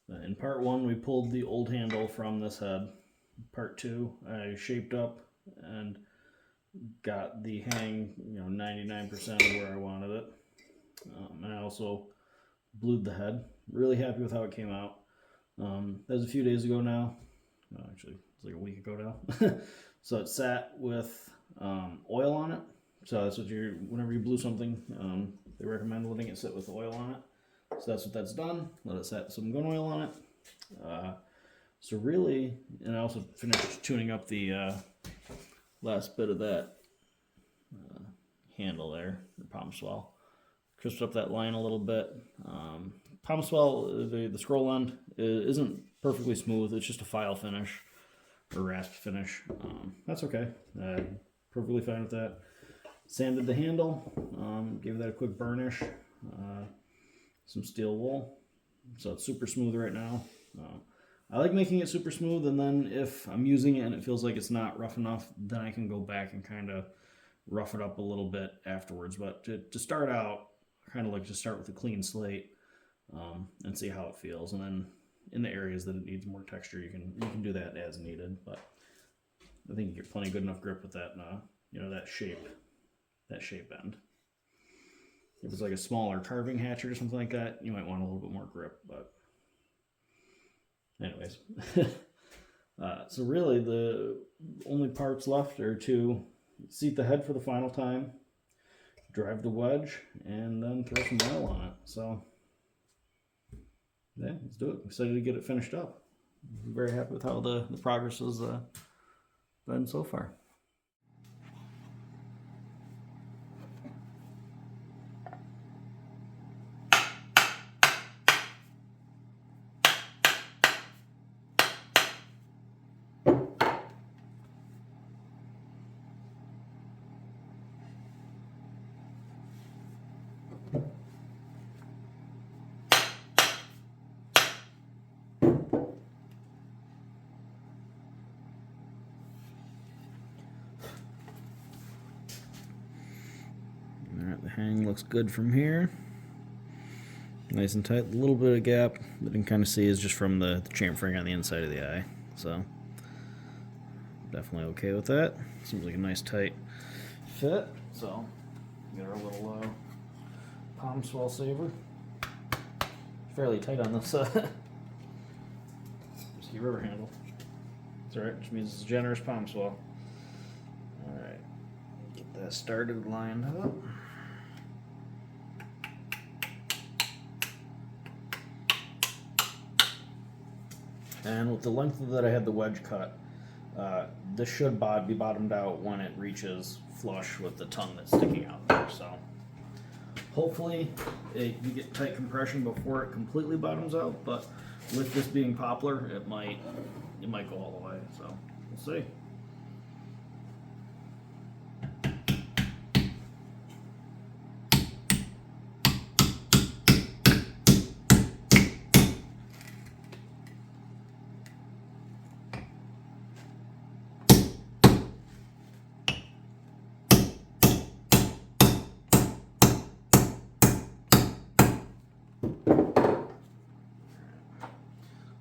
In part one, we pulled the old handle from this head. Part two, I shaped up and got the hang, 99% of where I wanted it. And I also blued the head. Really happy with how it came out. That was a few days ago now. Actually, it's like a week ago now. So it sat with oil on it. So that's what whenever you blue something, they recommend letting it sit with oil on it. So that's what that's done. Let it set with some gun oil on it. So really, and I also finished tuning up the last bit of that handle there, the palm swell. Crisped up that line a little bit. Palm swell, the scroll end isn't perfectly smooth. It's just a file finish or rasp finish. That's okay. Perfectly fine with that. Sanded the handle. Gave that a quick burnish. Some steel wool. So it's super smooth right now. I like making it super smooth, and then if I'm using it and it feels like it's not rough enough, then I can go back and kind of rough it up a little bit afterwards. But to start out, I kind of like to start with a clean slate and see how it feels. And then in the areas that it needs more texture, you can do that as needed. But I think you get plenty good enough grip with that, that shape end. If it's like a smaller carving hatchet or something like that, you might want a little bit more grip. But anyways, so really the only parts left are to seat the head for the final time, drive the wedge, and then throw some oil on it. So yeah, let's do it. I'm excited to get it finished up. I'm very happy with how the progress has been so far. Alright, the hang looks good from here. Nice and tight. A little bit of gap that you can kind of see is just from the chamfering on the inside of the eye. So definitely okay with that. Seems like a nice tight fit. So got our little palm swell saver. Fairly tight on this whiskey river handle. It's alright, which means it's a generous palm swell. Alright, get that started, lined up. And with the length that I had the wedge cut, this should be bottomed out when it reaches flush with the tongue that's sticking out there. So hopefully you get tight compression before it completely bottoms out, but with this being poplar, it might go all the way. So we'll see.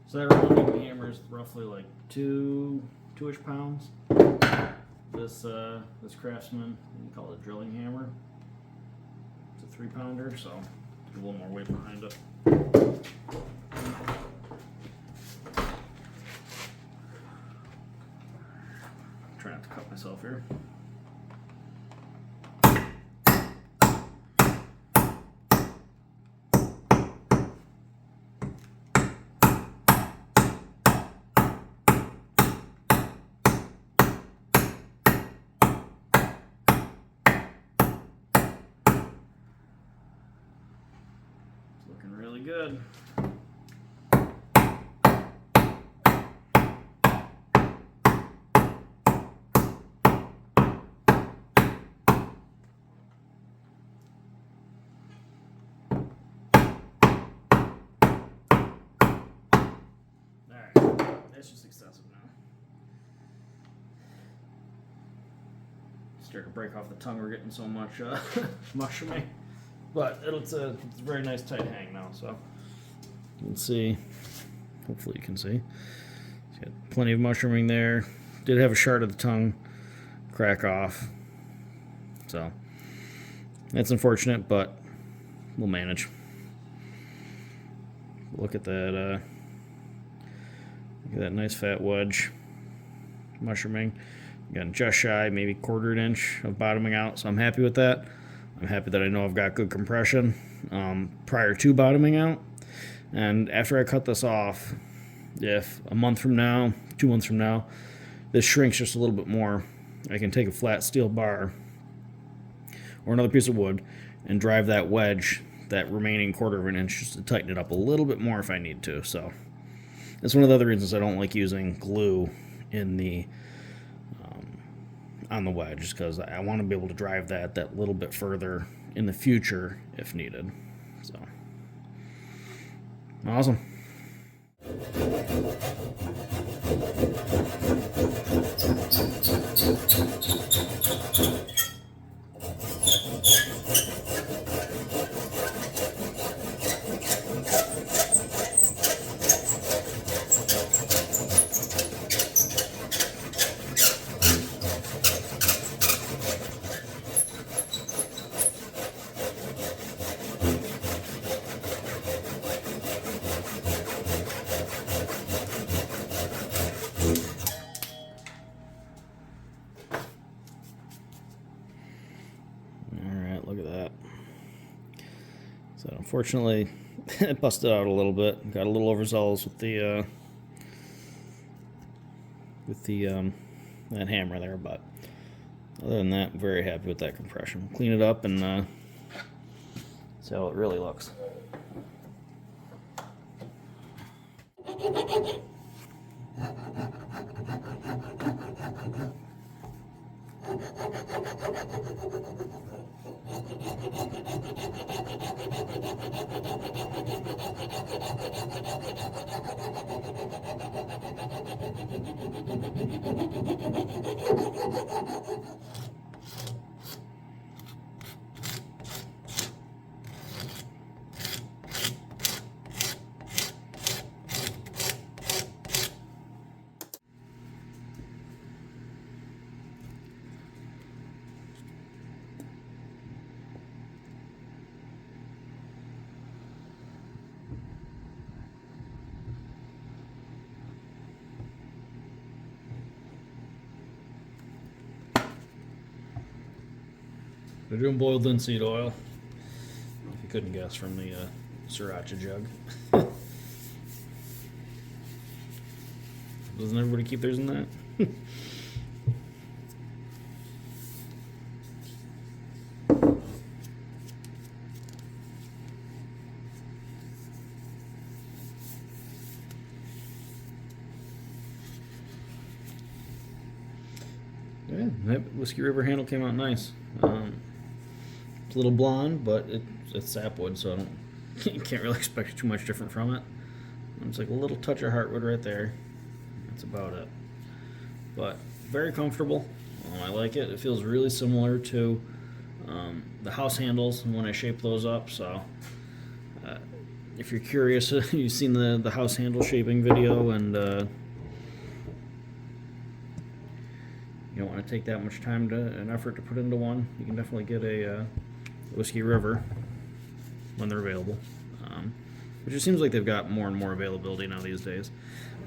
So that rounding hammer is roughly like 2-ish pounds. This Craftsman, we call it a drilling hammer. It's a 3-pounder, so a little more weight behind it. Try not to cut myself here. Looking really good. Alright, that's just excessive now. Start to break off the tongue, we're getting so much mushroomy. But it's a very nice tight hang now, so let's see. Hopefully you can see. It's got plenty of mushrooming there. Did have a shard of the tongue crack off. So that's unfortunate, but we'll manage. Look at that nice fat wedge mushrooming. Again, just shy, maybe 1/4 inch of bottoming out, so I'm happy with that. I'm happy that I know I've got good compression prior to bottoming out. And after I cut this off, if a month from now, 2 months from now, this shrinks just a little bit more, I can take a flat steel bar or another piece of wood and drive that wedge, that remaining 1/4 inch, just to tighten it up a little bit more if I need to. So that's one of the other reasons I don't like using glue in the on the wedge, just because I want to be able to drive that little bit further in the future if needed. So awesome. Look at that. So unfortunately, it busted out a little bit. Got a little overzealous with that hammer there, but other than that, I'm very happy with that compression. Clean it up and see how it really looks. They're doing boiled linseed oil, if you couldn't guess from the sriracha jug. Doesn't everybody keep theirs in that? Yeah, that Whiskey River handle came out nice. It's a little blonde, but it's sapwood, so you can't really expect too much different from it. It's like a little touch of heartwood right there. That's about it. But very comfortable. I like it. It feels really similar to the house handles when I shape those up. So if you're curious, you've seen the house handle shaping video, and you don't want to take that much time and effort to put into one, you can definitely get a Whiskey River when they're available. Which it seems like they've got more and more availability now these days.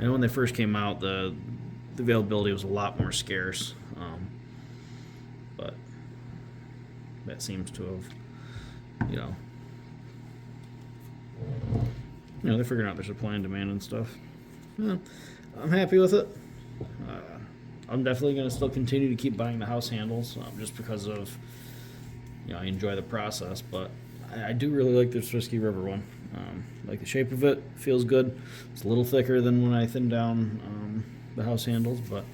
And when they first came out, the availability was a lot more scarce. But that seems to have, they're figuring out their supply and demand and stuff. Yeah, I'm happy with it. I'm definitely going to still continue to keep buying the house handles, just because of, I enjoy the process. But I do really like this Whiskey River one. Like the shape of it, feels good. It's a little thicker than when I thin down the house handles, but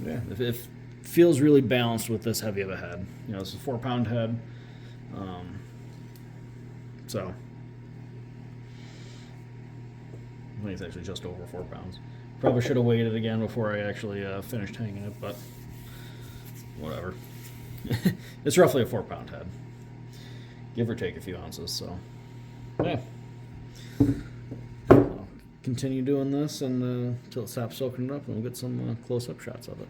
yeah, it feels really balanced with this heavy of a head. It's a 4-pound head, so I think it's actually just over 4 pounds. Probably should have weighed it again before I actually finished hanging it, but whatever. It's roughly a 4-pound head, give or take a few ounces. So yeah, I'll continue doing this and until it stops soaking it up, and we'll get some close-up shots of it.